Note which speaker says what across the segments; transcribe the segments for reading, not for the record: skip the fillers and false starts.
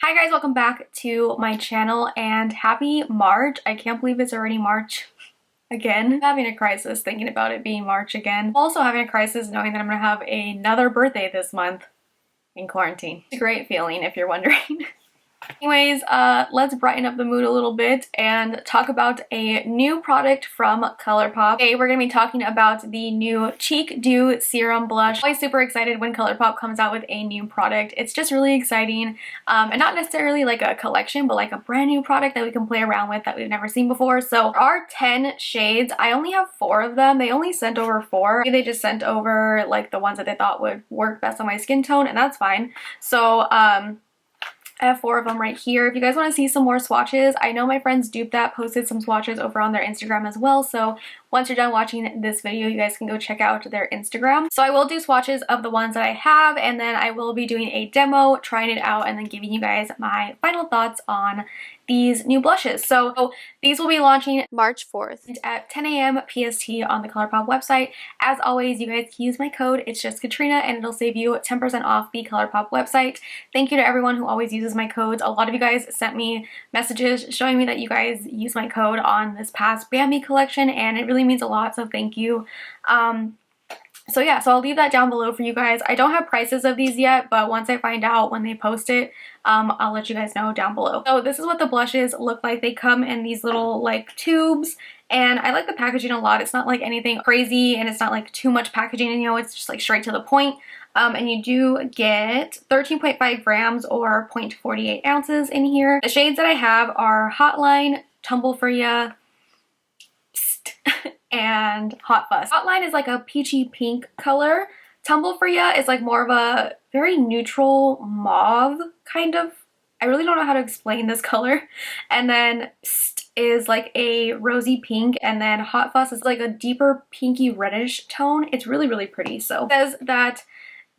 Speaker 1: Hi guys, welcome back to my channel and happy March. I can't believe it's already March again. I'm having a crisis thinking about it being March again. I'm also having a crisis knowing that I'm gonna have another birthday this month in quarantine. It's a great feeling if you're wondering. Anyways, let's brighten up the mood a little bit and talk about a new product from Colourpop. Today we're going to be talking about the new Cheek Dew Serum Blush. I'm always super excited when Colourpop comes out with a new product. It's just really exciting, and not necessarily like a collection, but like a brand new product that we can play around with that we've never seen before. So there are 10 shades. I only have 4 of them. They only sent over 4. They just sent over like the ones that they thought would work best on my skin tone, and that's fine. So, I have 4 of them right here. If you guys want to see some more swatches, I know my friends Dupe That posted some swatches over on their Instagram as well, so once you're done watching this video, you guys can go check out their Instagram. So I will do swatches of the ones that I have, and then I will be doing a demo, trying it out, and then giving you guys my final thoughts on these new blushes. So these will be launching March 4th at 10 a.m. PST on the Colourpop website. As always, you guys can use my code, it's just KATRINA, and it'll save you 10% off the Colourpop website. Thank you to everyone who always uses my codes. A lot of you guys sent me messages showing me that you guys use my code on this past Bambi collection, and it really means a lot, so thank you. So yeah, so I'll leave that down below for you guys. I don't have prices of these yet, but once I find out when they post it, I'll let you guys know down below. So this is what the blushes look like. They come in these little like tubes, and I like the packaging a lot. It's not like anything crazy, and it's not like too much packaging, and you know, it's just like straight to the point. And you do get 13.5 grams or 0.48 ounces in here. The shades that I have are Hotline, Tumble for Ya, Psst, and Hot Fuss. Hotline is like a peachy pink color. Tumble for Ya is like more of a very neutral mauve kind of. I really don't know how to explain this color. And then Psst is like a rosy pink, and then Hot Fuss is like a deeper pinky reddish tone. It's really, really pretty. So it says that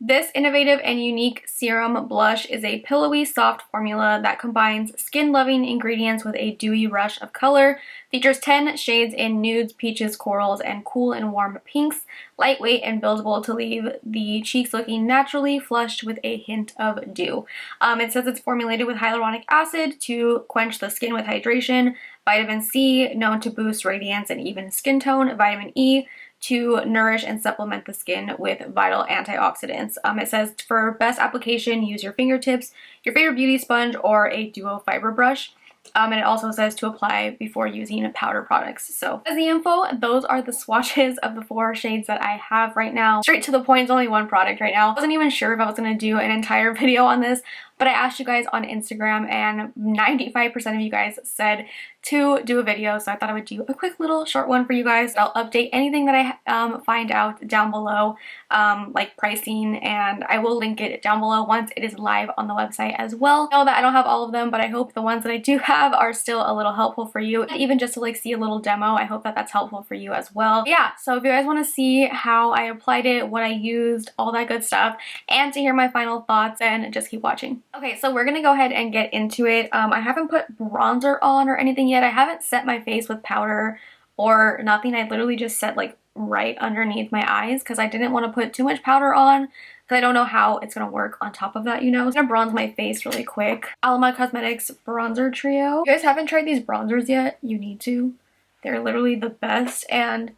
Speaker 1: this innovative and unique serum blush is a pillowy, soft formula that combines skin-loving ingredients with a dewy rush of color. Features 10 shades in nudes, peaches, corals, and cool and warm pinks. Lightweight and buildable to leave the cheeks looking naturally flushed with a hint of dew. It says it's formulated with hyaluronic acid to quench the skin with hydration, vitamin C, known to boost radiance and even skin tone, vitamin E, to nourish and supplement the skin with vital antioxidants. It says for best application, use your fingertips, your favorite beauty sponge, or a duo fiber brush. And it also says to apply before using powder products. So as the info, those are the swatches of the 4 shades that I have right now. Straight to the point, it's only one product right now. I wasn't even sure if I was going to do an entire video on this, but I asked you guys on Instagram, and 95% of you guys said to do a video, so I thought I would do a quick little short one for you guys. I'll update anything that I find out down below, like pricing, and I will link it down below once it is live on the website as well. I know that I don't have all of them, but I hope the ones that I do have are still a little helpful for you. And even just to like see a little demo, I hope that that's helpful for you as well. Yeah, so if you guys want to see how I applied it, what I used, all that good stuff, and to hear my final thoughts, then just keep watching. Okay, so we're gonna go ahead and get into it. I haven't put bronzer on or anything yet. I haven't set my face with powder or nothing. I literally just set like right underneath my eyes because I didn't want to put too much powder on because I don't know how it's gonna work on top of that, you know. I'm gonna bronze my face really quick. Alama Cosmetics Bronzer Trio. If you guys haven't tried these bronzers yet, you need to. They're literally the best, and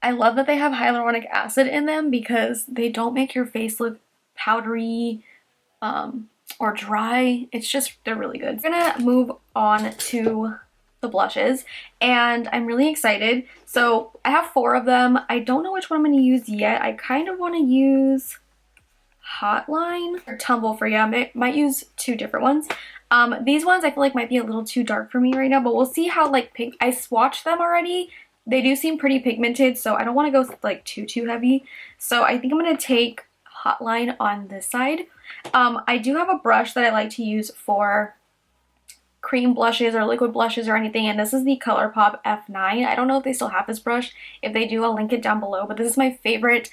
Speaker 1: I love that they have hyaluronic acid in them because they don't make your face look powdery, or dry. It's just, they're really good. We're gonna move on to the blushes, and I'm really excited. So I have 4 of them. I don't know which one I'm gonna use yet. I kind of want to use Hotline or Tumble for Ya. I might use 2 different ones. These ones I feel like might be a little too dark for me right now, but we'll see how like I swatched them already. They do seem pretty pigmented, so I don't want to go like too heavy. So I think I'm gonna take Hotline on this side. I do have a brush that I like to use for cream blushes or liquid blushes or anything, and this is the Colourpop F9. I don't know if they still have this brush. If they do, I'll link it down below, but this is my favorite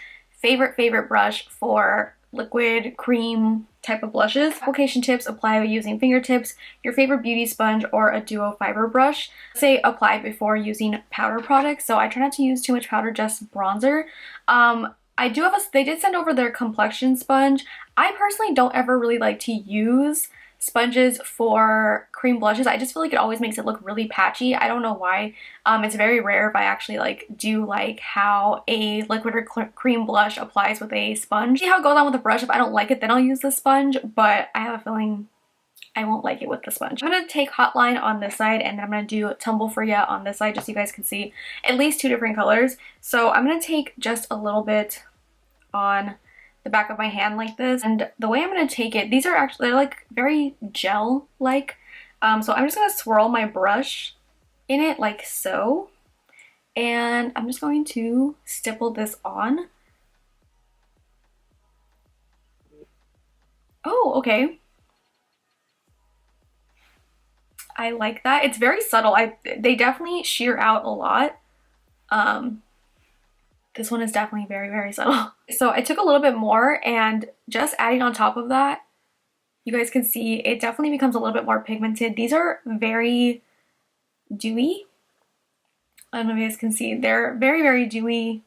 Speaker 1: brush for liquid cream type of blushes. Application tips: apply using fingertips, your favorite beauty sponge, or a duo fiber brush. Say apply before using powder products, so I try not to use too much powder, just bronzer. I do have they did send over their complexion sponge. I personally don't ever really like to use sponges for cream blushes. I just feel like it always makes it look really patchy. I don't know why. It's very rare if I actually like do like how a liquid or cream blush applies with a sponge. See how it goes on with a brush. If I don't like it, then I'll use the sponge, but I have a feeling I won't like it with the sponge. I'm going to take Hotline on this side, and then I'm going to do Tumble for Ya on this side, just so you guys can see at least 2 different colors. So I'm going to take just a little bit on the back of my hand like this, and the way I'm going to take it, these are actually, they're like very gel like, so I'm just going to swirl my brush in it like so, and I'm just going to stipple this on. Oh, okay. I like that. It's very subtle. They definitely sheer out a lot. This one is definitely very, very subtle. So I took a little bit more, and just adding on top of that, you guys can see it definitely becomes a little bit more pigmented. These are very dewy. I don't know if you guys can see. They're very, very dewy.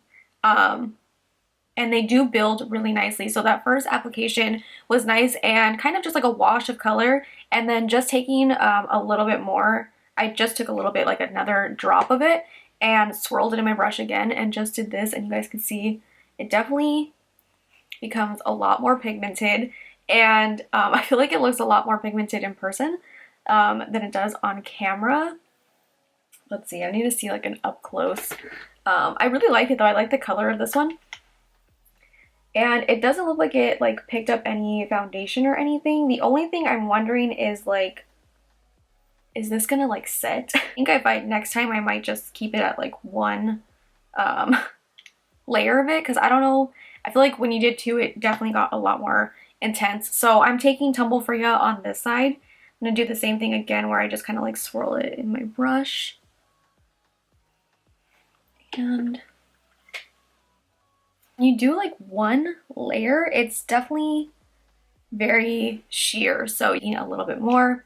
Speaker 1: And they do build really nicely. So that first application was nice and kind of just like a wash of color, and then just taking a little bit more, I just took a little bit, like another drop of it, and swirled it in my brush again and just did this, and you guys can see it definitely becomes a lot more pigmented, and I feel like it looks a lot more pigmented in person than it does on camera. Let's see, I need to see like an up close. I really like it though. I like the color of this one. And it doesn't look like it like picked up any foundation or anything. The only thing I'm wondering is like, is this gonna like set? I think next time I might just keep it at like 1 layer of it, because I don't know. I feel like when you did 2, it definitely got a lot more intense. So I'm taking Tumble for Ya on this side. I'm gonna do the same thing again, where I just kind of like swirl it in my brush. And you do like 1 layer, it's definitely very sheer, so you need a little bit more.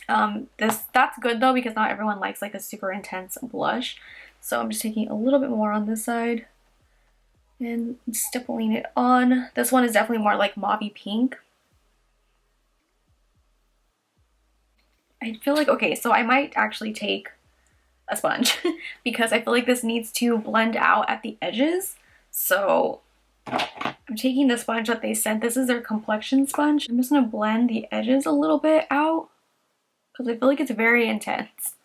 Speaker 1: That's good though, because not everyone likes like a super intense blush. So I'm just taking a little bit more on this side and stippling it on. This one is definitely more like mauvey pink. I feel like, okay, so I might actually take a sponge because I feel like this needs to blend out at the edges. So I'm taking the sponge that they sent. This is their complexion sponge. I'm just going to blend the edges a little bit out because I feel like it's very intense.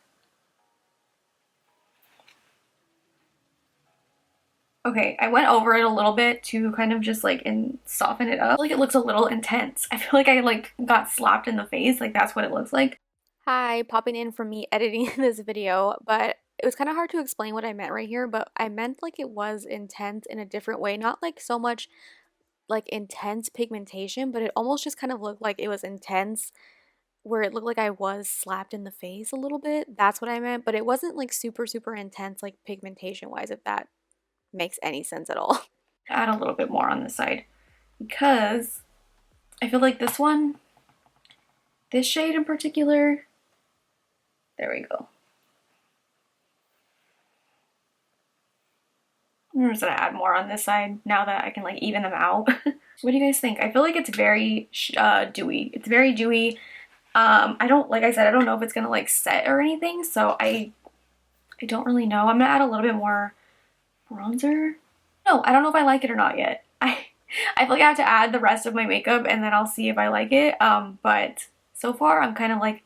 Speaker 1: Okay, I went over it a little bit to kind of just like soften it up. I feel like it looks a little intense. I feel like I like got slapped in the face. Like that's what it looks like. Hi, popping in from me editing this video, but it was kind of hard to explain what I meant right here, but I meant like it was intense in a different way. Not like so much like intense pigmentation, but it almost just kind of looked like it was intense, where it looked like I was slapped in the face a little bit. That's what I meant, but it wasn't like super, super intense like pigmentation wise, if that makes any sense at all. Add a little bit more on this side because I feel like this one, this shade in particular, there we go. I'm just gonna add more on this side now that I can like even them out. What do you guys think? I feel like it's very dewy. It's very dewy. I don't, like I said, I don't know if it's gonna like set or anything, so I don't really know. I'm gonna add a little bit more bronzer. No, I don't know if I like it or not yet. I feel like I have to add the rest of my makeup and then I'll see if I like it. But so far I'm kind of like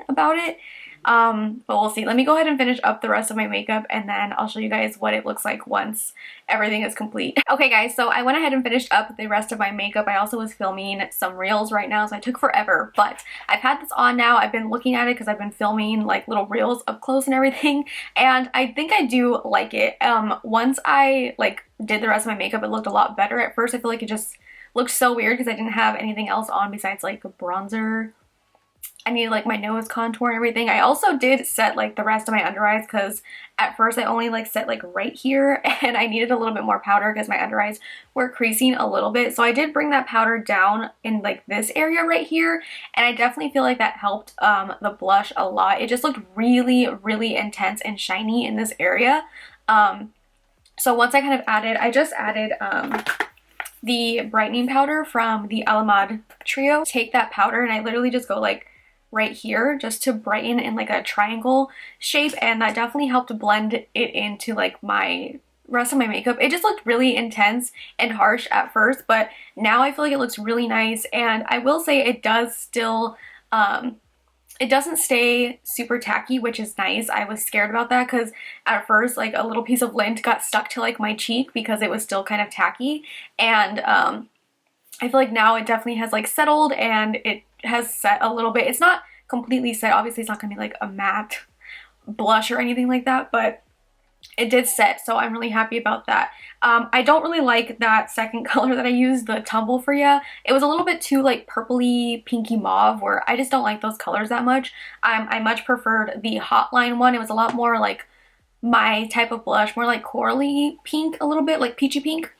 Speaker 1: about it. But we'll see. Let me go ahead and finish up the rest of my makeup and then I'll show you guys what it looks like once everything is complete. Okay guys, so I went ahead and finished up the rest of my makeup. I also was filming some reels right now, so I took forever, but I've had this on now. I've been looking at it because I've been filming like little reels up close and everything, and I think I do like it. Once I like did the rest of my makeup, it looked a lot better. At first I feel like it just looked so weird because I didn't have anything else on besides like a bronzer. I needed like my nose contour and everything. I also did set like the rest of my under eyes because at first I only like set like right here and I needed a little bit more powder because my under eyes were creasing a little bit. So I did bring that powder down in like this area right here, and I definitely feel like that helped the blush a lot. It just looked really, really intense and shiny in this area. So once I kind of added, I just added the brightening powder from the Alamad trio. Take that powder and I literally just go like right here just to brighten in like a triangle shape, and that definitely helped blend it into like my rest of my makeup. It just looked really intense and harsh at first, but now I feel like it looks really nice. And I will say it does still it doesn't stay super tacky, which is nice. I was scared about that because at first like a little piece of lint got stuck to like my cheek because it was still kind of tacky, and I feel like now it definitely has like settled and it has set a little bit. It's not completely set, obviously it's not gonna be like a matte blush or anything like that, but it did set, so I'm really happy about that. I don't really like that second color that I used, the Tumble for ya. It was a little bit too like purpley pinky mauve, where I just don't like those colors that much. I much preferred the Hotline one. It was a lot more like my type of blush, more like corally pink, a little bit like peachy pink.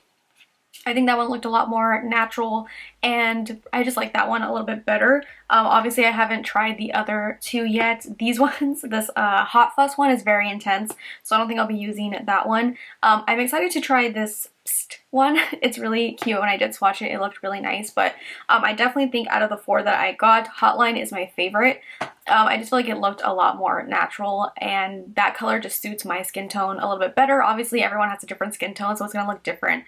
Speaker 1: I think that one looked a lot more natural, and I just like that one a little bit better. Obviously I haven't tried the other two yet. These ones, this Hot Fuss one is very intense, so I don't think I'll be using that one. I'm excited to try this Psst one. It's really cute. When I did swatch it, it looked really nice, but I definitely think out of the four that I got, Hotline is my favorite. I just feel like it looked a lot more natural, and that color just suits my skin tone a little bit better. Obviously everyone has a different skin tone, so it's going to look different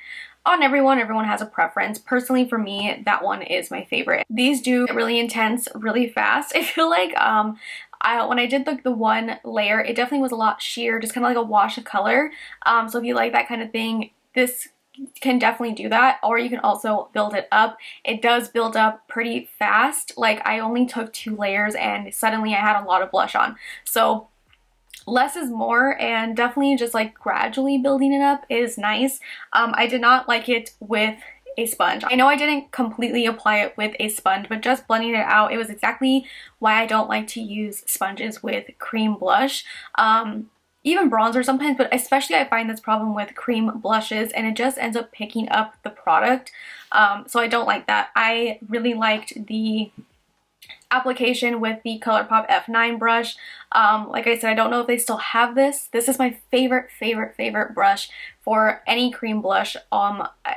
Speaker 1: on everyone. Everyone has a preference. Personally, for me, that one is my favorite. These do get really intense really fast. I feel like when I did the one layer, it definitely was a lot sheer, just kind of like a wash of color. So if you like that kind of thing, this can definitely do that, or you can also build it up. It does build up pretty fast. Like I only took 2 layers and suddenly I had a lot of blush on. So less is more, and definitely just like gradually building it up is nice. I did not like it with a sponge. I know I didn't completely apply it with a sponge, but just blending it out, it was exactly why I don't like to use sponges with cream blush. Even bronzer sometimes, but especially I find this problem with cream blushes, and it just ends up picking up the product. So I don't like that. I really liked the application with the Colourpop F9 brush. Like I said, I don't know if they still have this. This is my favorite brush for any cream blush.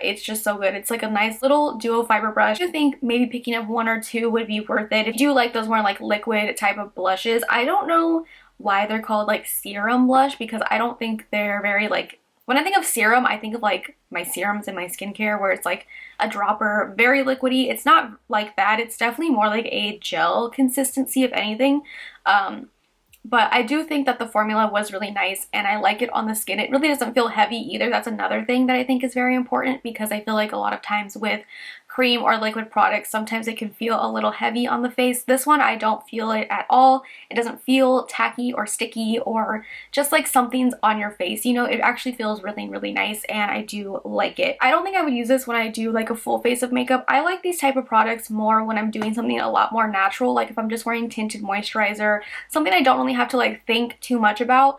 Speaker 1: It's just so good. It's like a nice little duo fiber brush. I think maybe picking up 1 or 2 would be worth it. If you do like those more like liquid type of blushes, I don't know why they're called like serum blush, because I don't think they're very like, when I think of serum, I think of like my serums in my skincare where it's like a dropper, very liquidy. It's not like that. It's definitely more like a gel consistency if anything. But I do think that the formula was really nice and I like it on the skin. It really doesn't feel heavy either. That's another thing that I think is very important, because I feel like a lot of times with cream or liquid products, sometimes it can feel a little heavy on the face. This one, I don't feel it at all. It doesn't feel tacky or sticky or just like something's on your face. You know, it actually feels really nice, and I do like it. I don't think I would use this when I do like a full face of makeup. I like these type of products more when I'm doing something a lot more natural, like if I'm just wearing tinted moisturizer, something I don't really have to like think too much about.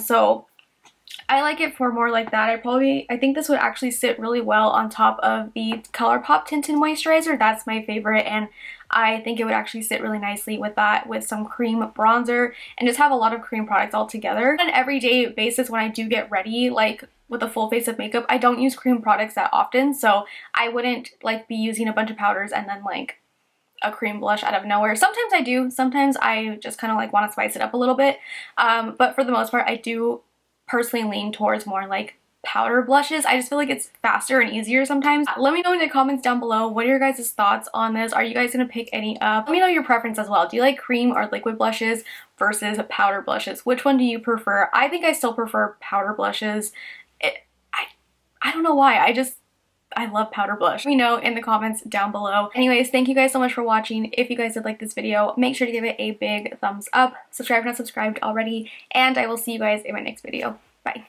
Speaker 1: So I like it for more like that. I think this would actually sit really well on top of the Colourpop tinted moisturizer. That's my favorite, and I think it would actually sit really nicely with that, with some cream bronzer, and just have a lot of cream products all together. On an everyday basis, when I do get ready, like with a full face of makeup, I don't use cream products that often, so I wouldn't like be using a bunch of powders and then like a cream blush out of nowhere. Sometimes I do. Sometimes I just kind of like want to spice it up a little bit, but for the most part, I do personally lean towards more like powder blushes. I just feel like it's faster and easier sometimes. Let me know in the comments down below, what are your guys' thoughts on this? Are you guys gonna pick any up? Let me know your preference as well. Do you like cream or liquid blushes versus powder blushes? Which one do you prefer? I think I still prefer powder blushes. I don't know why. I love powder blush. Let me know in the comments down below. Anyways, thank you guys so much for watching. If you guys did like this video, make sure to give it a big thumbs up. Subscribe if not subscribed already, and I will see you guys in my next video.